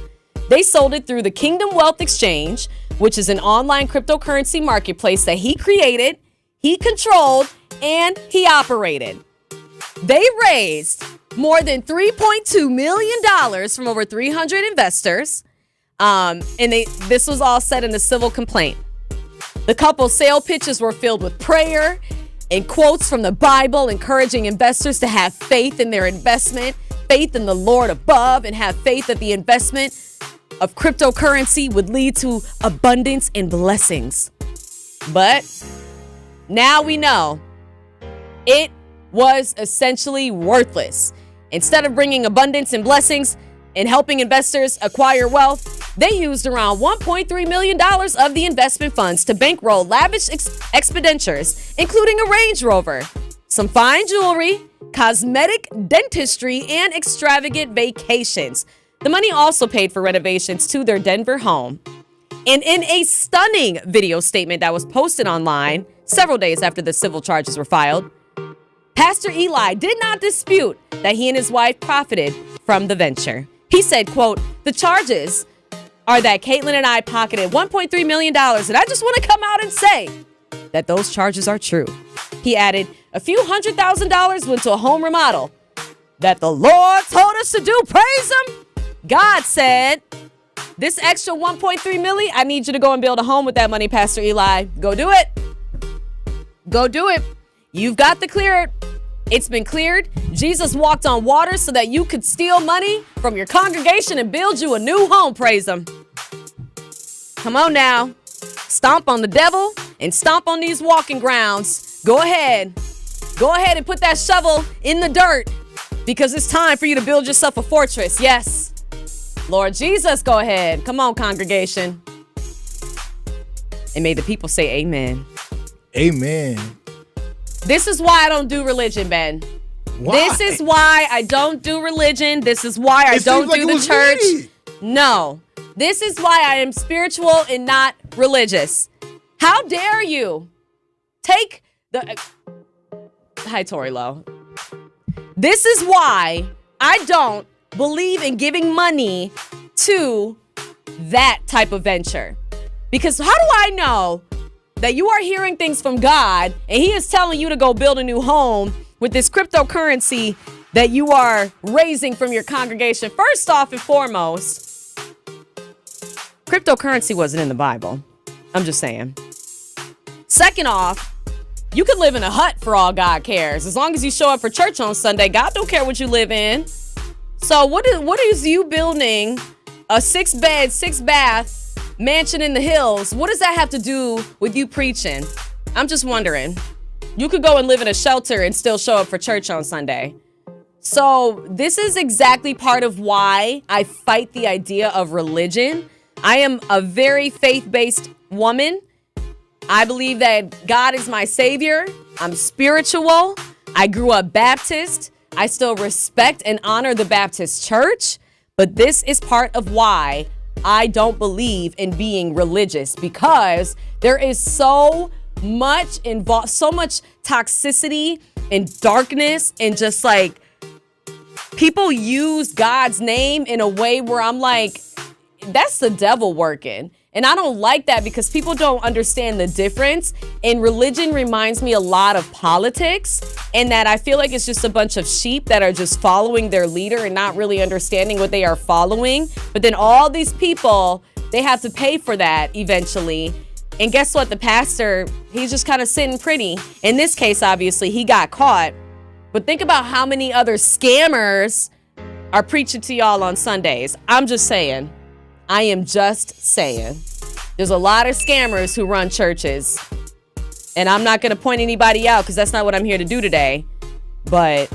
They sold it through the Kingdom Wealth Exchange, which is an online cryptocurrency marketplace that he created, he controlled, and he operated. They raised more than $3.2 million from over 300 investors. And this was all said in a civil complaint. The couple's sale pitches were filled with prayer and quotes from the Bible, encouraging investors to have faith in their investment, faith in the Lord above, and have faith that the investment of cryptocurrency would lead to abundance and blessings. But now we know it was essentially worthless. Instead of bringing abundance and blessings and helping investors acquire wealth, they used around $1.3 million of the investment funds to bankroll lavish expenditures, including a Range Rover, some fine jewelry, cosmetic dentistry, and extravagant vacations. The money also paid for renovations to their Denver home. And in a stunning video statement that was posted online several days after the civil charges were filed, Pastor Eli did not dispute that he and his wife profited from the venture. He said, quote, the charges are that Caitlin and I pocketed $1.3 million, and I just want to come out and say that those charges are true. He added, a few $100,000 went to a home remodel that the Lord told us to do. Praise him. God said This extra 1.3 milli, I need you to go and build a home with that money, Pastor Eli. Go do it. Go do it. You've got the clear. It's been cleared. Jesus walked on water so that you could steal money from your congregation and build you a new home. Praise him. Come on now. Stomp on the devil and stomp on these walking grounds. Go ahead. Go ahead and put that shovel in the dirt because it's time for you to build yourself a fortress. Yes. Lord Jesus, go ahead. Come on, congregation. And may the people say amen. Amen. This is why I don't do religion, Ben. Why? This is why I don't do religion. This is why I don't do the church. No. This is why I am spiritual and not religious. How dare you take the... Hi, Tori Lowe. This is why I don't believe in giving money to that type of venture. Because how do I know that you are hearing things from God and he is telling you to go build a new home with this cryptocurrency that you are raising from your congregation? First off and foremost, cryptocurrency wasn't in the Bible. I'm just saying. Second off, you could live in a hut for all God cares. As long as you show up for church on Sunday, God don't care what you live in. So what is you building a 6-bed, 6-bath mansion in the hills? What does that have to do with you preaching? I'm just wondering. You could go and live in a shelter and still show up for church on Sunday. So this is exactly part of why I fight the idea of religion. I am a very faith-based woman. I believe that God is my savior. I'm spiritual. I grew up Baptist. I still respect and honor the Baptist church. But this is part of why I don't believe in being religious, because there is so much involved, so much toxicity and darkness, and just like people use God's name in a way where I'm like, that's the devil working. And I don't like that because people don't understand the difference. And religion reminds me a lot of politics, and that I feel like it's just a bunch of sheep that are just following their leader and not really understanding what they are following. But then all these people, they have to pay for that eventually. And guess what? The pastor, he's just kind of sitting pretty. In this case, obviously, he got caught. But think about how many other scammers are preaching to y'all on Sundays. I'm just saying. I am just saying. There's a lot of scammers who run churches. And I'm not going to point anybody out because that's not what I'm here to do today. But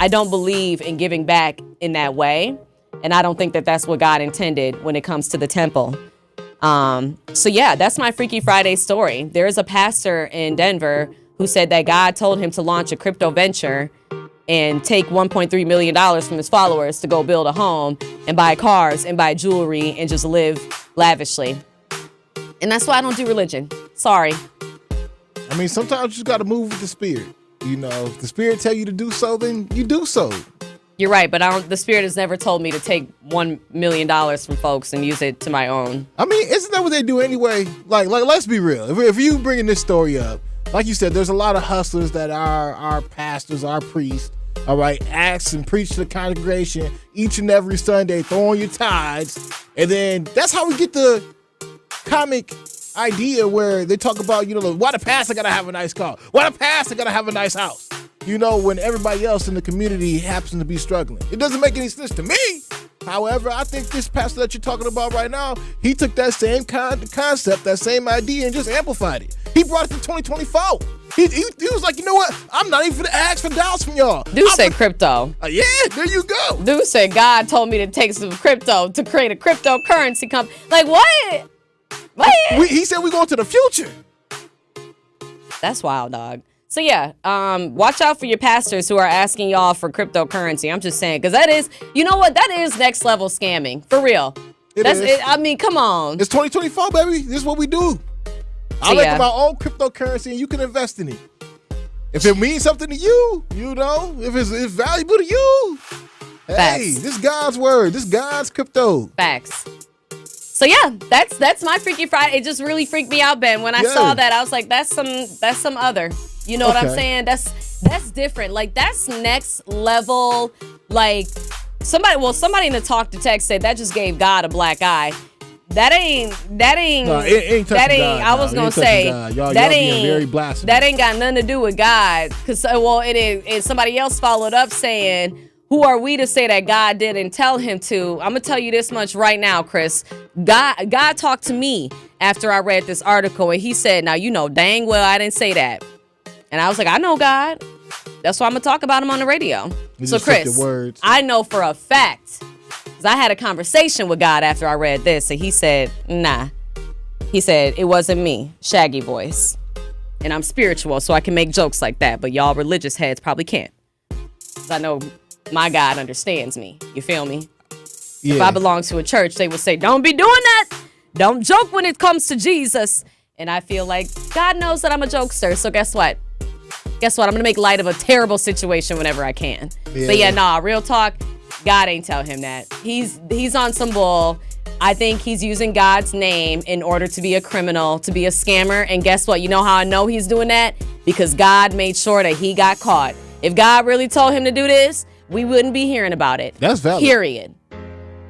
I don't believe in giving back in that way. And I don't think that that's what God intended when it comes to the temple. So yeah, that's my Freaky Friday story. There is a pastor in Denver who said that God told him to launch a crypto venture and take $1.3 million from his followers to go build a home and buy cars and buy jewelry and just live lavishly. And that's why I don't do religion. Sorry. I mean, sometimes you just got to move with the spirit. You know, if the spirit tell you to do so, then you do so. You're right, but the spirit has never told me to take $1 million from folks and use it to my own. I mean, isn't that what they do anyway? Like let's be real. If you bringing this story up, like you said, there's a lot of hustlers that are our pastors, our priests, all right, ask and preach to the congregation each and every Sunday, throwing your tithes. And then that's how we get the comic idea where they talk about, you know, why the pastor got to have a nice car? Why the pastor got to have a nice house? You know, when everybody else in the community happens to be struggling. It doesn't make any sense to me. However, I think this pastor that you're talking about right now, he took that same concept, that same idea, and just amplified it. He brought it to 2024. He was like, you know what? I'm not even going to ask for dollars from y'all. Dude said crypto. Yeah, there you go. Dude said God told me to take some crypto to create a cryptocurrency company. Like, what? He said we're going to the future. That's wild, dog. So yeah, watch out for your pastors who are asking y'all for cryptocurrency. I'm just saying, because that is, you know what? That is next level scamming. For real. I mean, come on. It's 2024, baby. This is what we do. I make my own cryptocurrency and you can invest in it. If it means something to you, you know, if it's valuable to you, hey, this is God's word. This is God's crypto. Facts. So yeah, that's my Freaky Friday. It just really freaked me out, Ben. When I saw that, I was like, that's some other. You know what I'm saying? That's different. Like, that's next level. Like, somebody in the talk to text said that just gave God a black eye. That ain't. No, it ain't touching that ain't. God, I was no. It gonna ain't touching say God. Y'all that being ain't very blasphemous. That ain't got nothing to do with God. Cause it is. And somebody else followed up saying, "Who are we to say that God didn't tell him to?" I'm gonna tell you this much right now, Chris. God talked to me after I read this article, and he said, "Now you know dang well I didn't say that." And I was like, "I know God. That's why I'm gonna talk about him on the radio." So Chris, I know for a fact. I had a conversation with God after I read this, and he said, nah. He said, it wasn't me, Shaggy voice. And I'm spiritual, so I can make jokes like that, but y'all religious heads probably can't. 'Cause I know my God understands me. You feel me? Yeah. If I belong to a church, they would say, don't be doing that. Don't joke when it comes to Jesus. And I feel like God knows that I'm a jokester, so guess what? I'm going to make light of a terrible situation whenever I can. Yeah. But yeah, nah, real talk. God ain't tell him that. He's on some bull. I think he's using God's name in order to be a criminal, to be a scammer. And guess what? You know how I know he's doing that? Because God made sure that he got caught. If God really told him to do this, we wouldn't be hearing about it. That's valid. Period.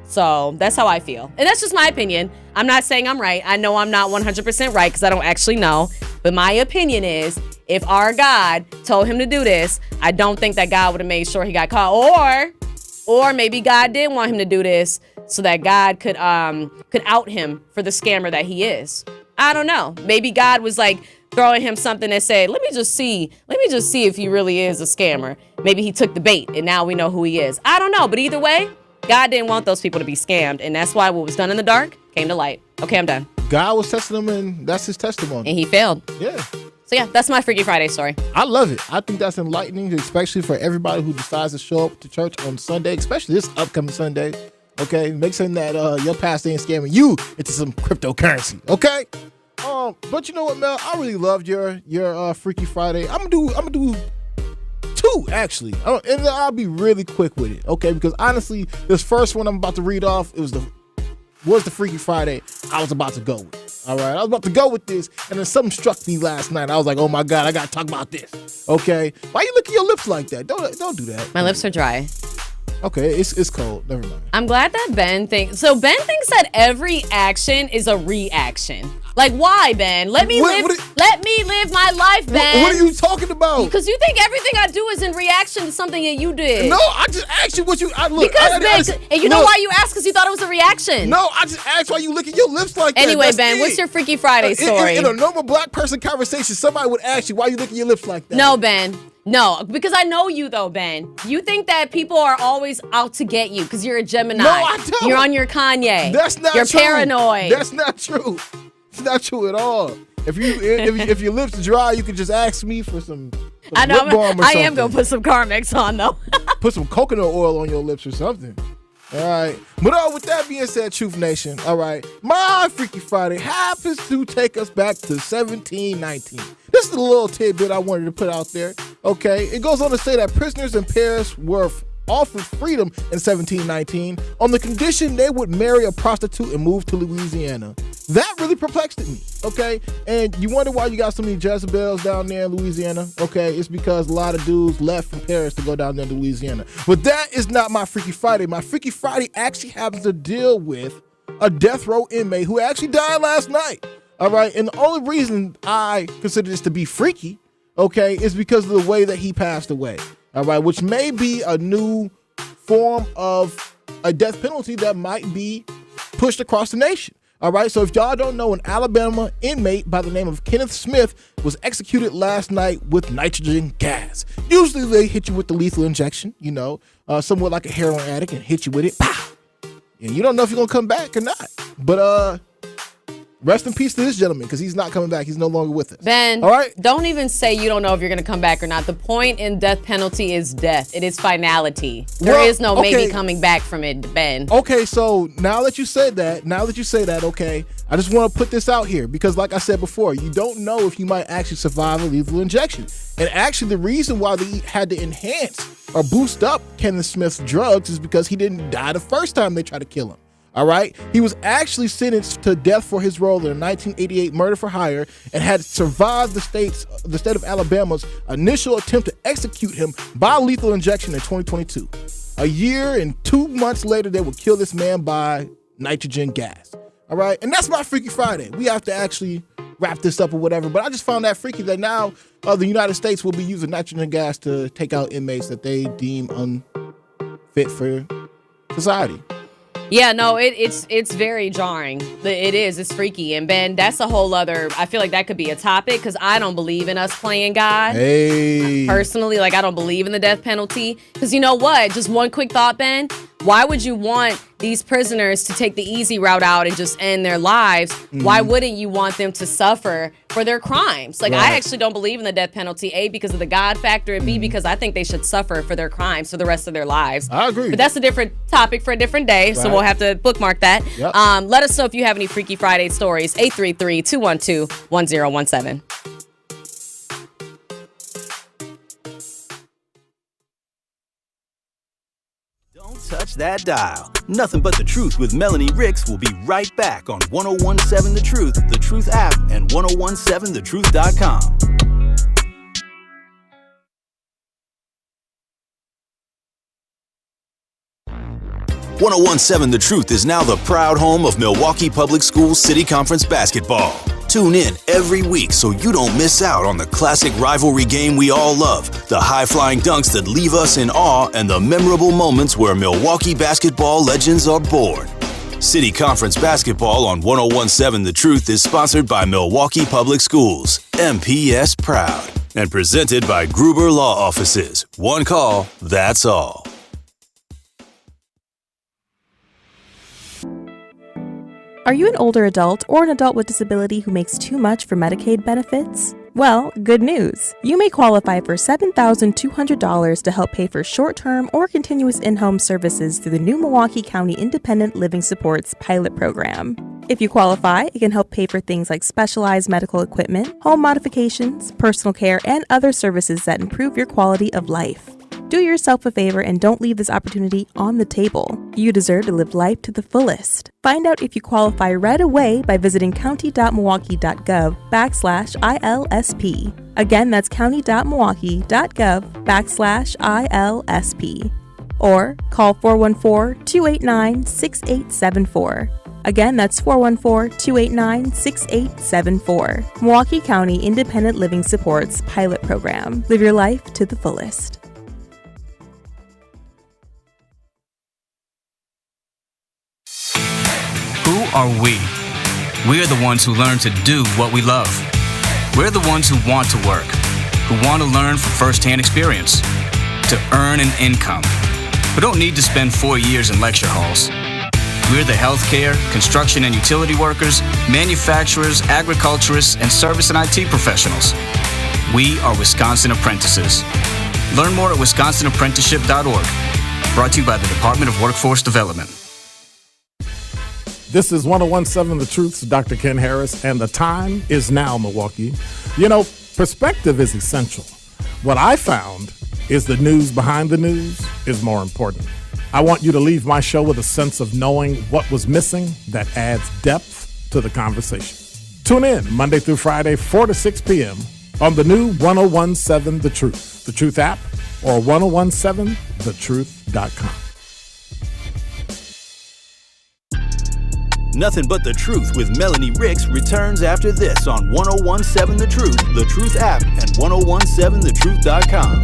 So that's how I feel. And that's just my opinion. I'm not saying I'm right. I know I'm not 100% right because I don't actually know. But my opinion is if our God told him to do this, I don't think that God would have made sure he got caught. Or maybe God did want him to do this so that God could out him for the scammer that he is. I don't know. Maybe God was like throwing him something that said, let me just see if he really is a scammer. Maybe he took the bait and now we know who he is. I don't know. But either way, God didn't want those people to be scammed. And that's why what was done in the dark came to light. Okay, I'm done. God was testing them, and that's his testimony. And he failed. Yeah. So yeah, that's my Freaky Friday story. I love it. I think that's enlightening, especially for everybody who decides to show up to church on Sunday, especially this upcoming Sunday. Okay, make certain that your pastor ain't scamming you into some cryptocurrency. Okay. But you know what, Mel? I really loved your Freaky Friday. I'm gonna do two actually, and I'll be really quick with it. Okay, because honestly, this first one I'm about to read off, it was the Freaky Friday I was about to go with. All right, I was about to go with this, and then something struck me last night. I was like, oh my God, I gotta talk about this. Okay, why you licking your lips like that? Don't do that. My lips are dry. Okay, it's cold. Never mind. I'm glad that Ben thinks that every action is a reaction. Like, why, Ben? Let me live my life, Ben. What are you talking about? Because you think everything I do is in reaction to something that you did. No, I just asked you what you. Look, know why you asked? Because you thought it was a reaction. No, I just asked why you licking your lips like that. Anyway, Ben, what's your Freaky Friday story? In a normal black person conversation, somebody would ask you why you licking your lips like that. No, Ben. No, because I know you though, Ben. You think that people are always out to get you because you're a Gemini. No, I don't. You're on your Kanye. That's not You're true. You're paranoid. That's not true. It's not true at all. If your lips are dry, you can just ask me for some I know. lip balm or something. I am gonna put some Carmex on though. Put some coconut oil on your lips or something. All right. But with that being said, Truth Nation, all right, my Freaky Friday happens to take us back to 1719. This is a little tidbit I wanted to put out there. Okay. It goes on to say that prisoners in Paris were offered freedom in 1719 on the condition they would marry a prostitute and move to Louisiana. That really perplexed me, okay? And you wonder why you got so many Jezebels down there in Louisiana, okay? It's because a lot of dudes left from Paris to go down there to Louisiana. But that is not my Freaky Friday. My Freaky Friday actually happens to deal with a death row inmate who actually died last night, all right? And the only reason I consider this to be freaky, okay, is because of the way that he passed away, all right? Which may be a new form of a death penalty that might be pushed across the nation. All right, so if y'all don't know, an Alabama inmate by the name of Kenneth Smith was executed last night with nitrogen gas. Usually they hit you with the lethal injection, you know, somewhat like a heroin addict, and hit you with it, pow! And you don't know if you're going to come back or not. But rest in peace to this gentleman, because he's not coming back. He's no longer with us. Ben, all right? Don't even say you don't know if you're going to come back or not. The point in death penalty is death. It is finality. There is no maybe coming back from it, Ben. Okay, so now that you said that, okay, I just want to put this out here because like I said before, you don't know if you might actually survive a lethal injection. And actually the reason why they had to enhance or boost up Kenneth Smith's drugs is because he didn't die the first time they tried to kill him. All right. He was actually sentenced to death for his role in a 1988 murder for hire and had survived the state of Alabama's initial attempt to execute him by lethal injection in 2022. A year and 2 months later, they would kill this man by nitrogen gas. All right. And that's my Freaky Friday. We have to actually wrap this up or whatever. But I just found that freaky that now the United States will be using nitrogen gas to take out inmates that they deem unfit for society. Yeah, no, it's very jarring. It is. It's freaky. And Ben, that's a whole other, I feel like that could be a topic because I don't believe in us playing God. Hey. Personally, like I don't believe in the death penalty. Because you know what? Just one quick thought, Ben. Why would you want these prisoners to take the easy route out and just end their lives? Mm-hmm. Why wouldn't you want them to suffer for their crimes? Like, right. I actually don't believe in the death penalty, A, because of the God factor, and B, because I think they should suffer for their crimes for the rest of their lives. I agree. But that's a different topic for a different day, so we'll have to bookmark that. Yep. Let us know if you have any Freaky Friday stories. 833-212-1017. Touch that dial. Nothing But the Truth with Melanie Ricks will be right back on 1017 The Truth, The Truth app, and 1017thetruth.com. 1017 The Truth is now the proud home of Milwaukee Public Schools City Conference basketball. Tune in every week so you don't miss out on the classic rivalry game we all love, the high-flying dunks that leave us in awe, and the memorable moments where Milwaukee basketball legends are born. City Conference basketball on 1017 The Truth is sponsored by Milwaukee Public Schools, MPS proud, and presented by Gruber Law Offices. One call, that's all. Are you an older adult or an adult with disability who makes too much for Medicaid benefits? Well, good news. You may qualify for $7,200 to help pay for short-term or continuous in-home services through the new Milwaukee County Independent Living Supports pilot program. If you qualify, it can help pay for things like specialized medical equipment, home modifications, personal care, and other services that improve your quality of life. Do yourself a favor and don't leave this opportunity on the table. You deserve to live life to the fullest. Find out if you qualify right away by visiting county.milwaukee.gov/ILSP. Again, that's county.milwaukee.gov/ILSP. Or call 414-289-6874. Again, that's 414-289-6874. Milwaukee County Independent Living Supports Pilot Program. Live your life to the fullest. Who are we? We are the ones who learn to do what we love. We're the ones who want to work, who want to learn from firsthand experience, to earn an income, who don't need to spend 4 years in lecture halls. We're the healthcare, construction and utility workers, manufacturers, agriculturists, and service and IT professionals. We are Wisconsin Apprentices. Learn more at wisconsinapprenticeship.org. Brought to you by the Department of Workforce Development. This is 1017 The Truth's Dr. Ken Harris, and the time is now, Milwaukee. You know, perspective is essential. What I found is the news behind the news is more important. I want you to leave my show with a sense of knowing what was missing that adds depth to the conversation. Tune in Monday through Friday, 4 to 6 p.m. on the new 1017 The Truth, the Truth app, or 1017thetruth.com. Nothing But the Truth with Melanie Ricks returns after this on 1017 The Truth, the Truth app, and 1017thetruth.com.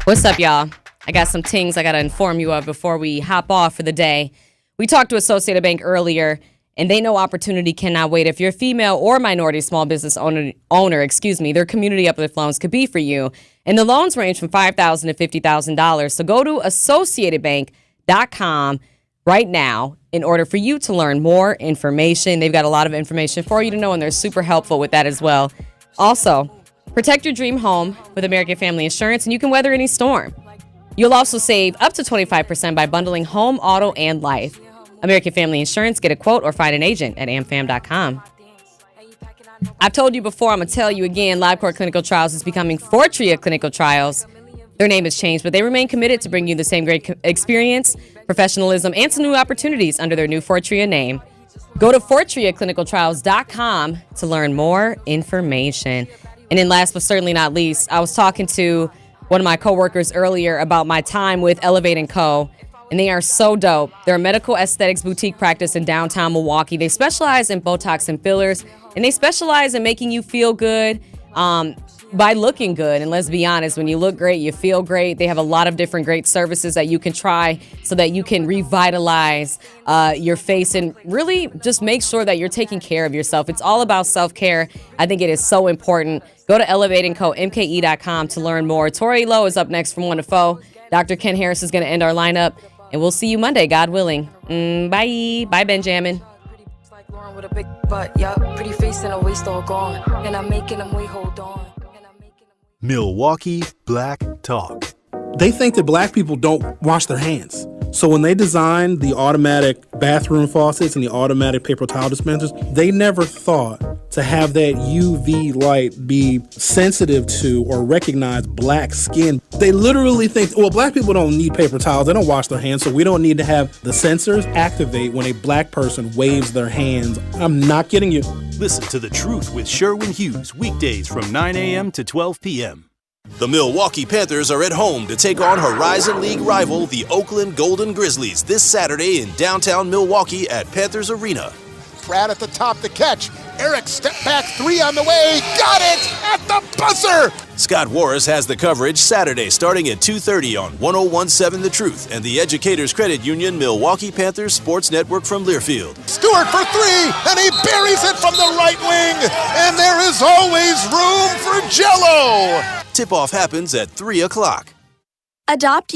What's up, y'all? I got some things I got to inform you of before we hop off for the day. We talked to Associated Bank earlier, and they know opportunity cannot wait. If you're a female or minority small business owner, their community uplift loans could be for you. And the loans range from $5,000 to $50,000. So go to associatedbank.com right now in order for you to learn more information. They've got a lot of information for you to know, and they're super helpful with that as well. Also, protect your dream home with American Family Insurance, and you can weather any storm. You'll also save up to 25% by bundling home, auto, and life. American Family Insurance. Get a quote or find an agent at amfam.com. I've told you before, I'm going to tell you again, LiveCourt Clinical Trials is becoming Fortria Clinical Trials. Their name has changed, but they remain committed to bring you the same great experience, professionalism, and some new opportunities under their new Fortria name. Go to FortriaClinicalTrials.com to learn more information. And then last but certainly not least, I was talking to one of my coworkers earlier about my time with Elevate & Co., and they are so dope. They're a medical aesthetics boutique practice in downtown Milwaukee. They specialize in Botox and fillers, and they specialize in making you feel good by looking good. And let's be honest, when you look great, you feel great. They have a lot of different great services that you can try so that you can revitalize your face and really just make sure that you're taking care of yourself. It's all about self-care. I think it is so important. Go to elevateandco.mke.com to learn more. Tori Lowe is up next from 1 to 4. Dr. Ken Harris is going to end our lineup, and we'll see you Monday, God willing. Bye. Bye, Benjamin. With a big butt, yup, pretty face and a waist all gone, and I'm making them wait, hold on. Milwaukee Black Talk. They think that black people don't wash their hands. So when they designed the automatic bathroom faucets and the automatic paper towel dispensers, they never thought to have that UV light be sensitive to or recognize black skin. They literally think, well, black people don't need paper towels. They don't wash their hands, so we don't need to have the sensors activate when a black person waves their hands. I'm not kidding you. Listen to The Truth with Sherwin Hughes, weekdays from 9 a.m. to 12 p.m. The Milwaukee Panthers are at home to take on Horizon League rival, the Oakland Golden Grizzlies, this Saturday in downtown Milwaukee at Panthers Arena. Pratt at the top to catch. Eric step back three on the way. Got it at the buzzer. Scott Warris has the coverage Saturday starting at 2:30 on 101.7 The Truth and the Educators Credit Union Milwaukee Panthers Sports Network from Learfield. Stewart for three, and he buries it from the right wing. And there is always room for Jell-O. Tip-off happens at 3 o'clock. Adopt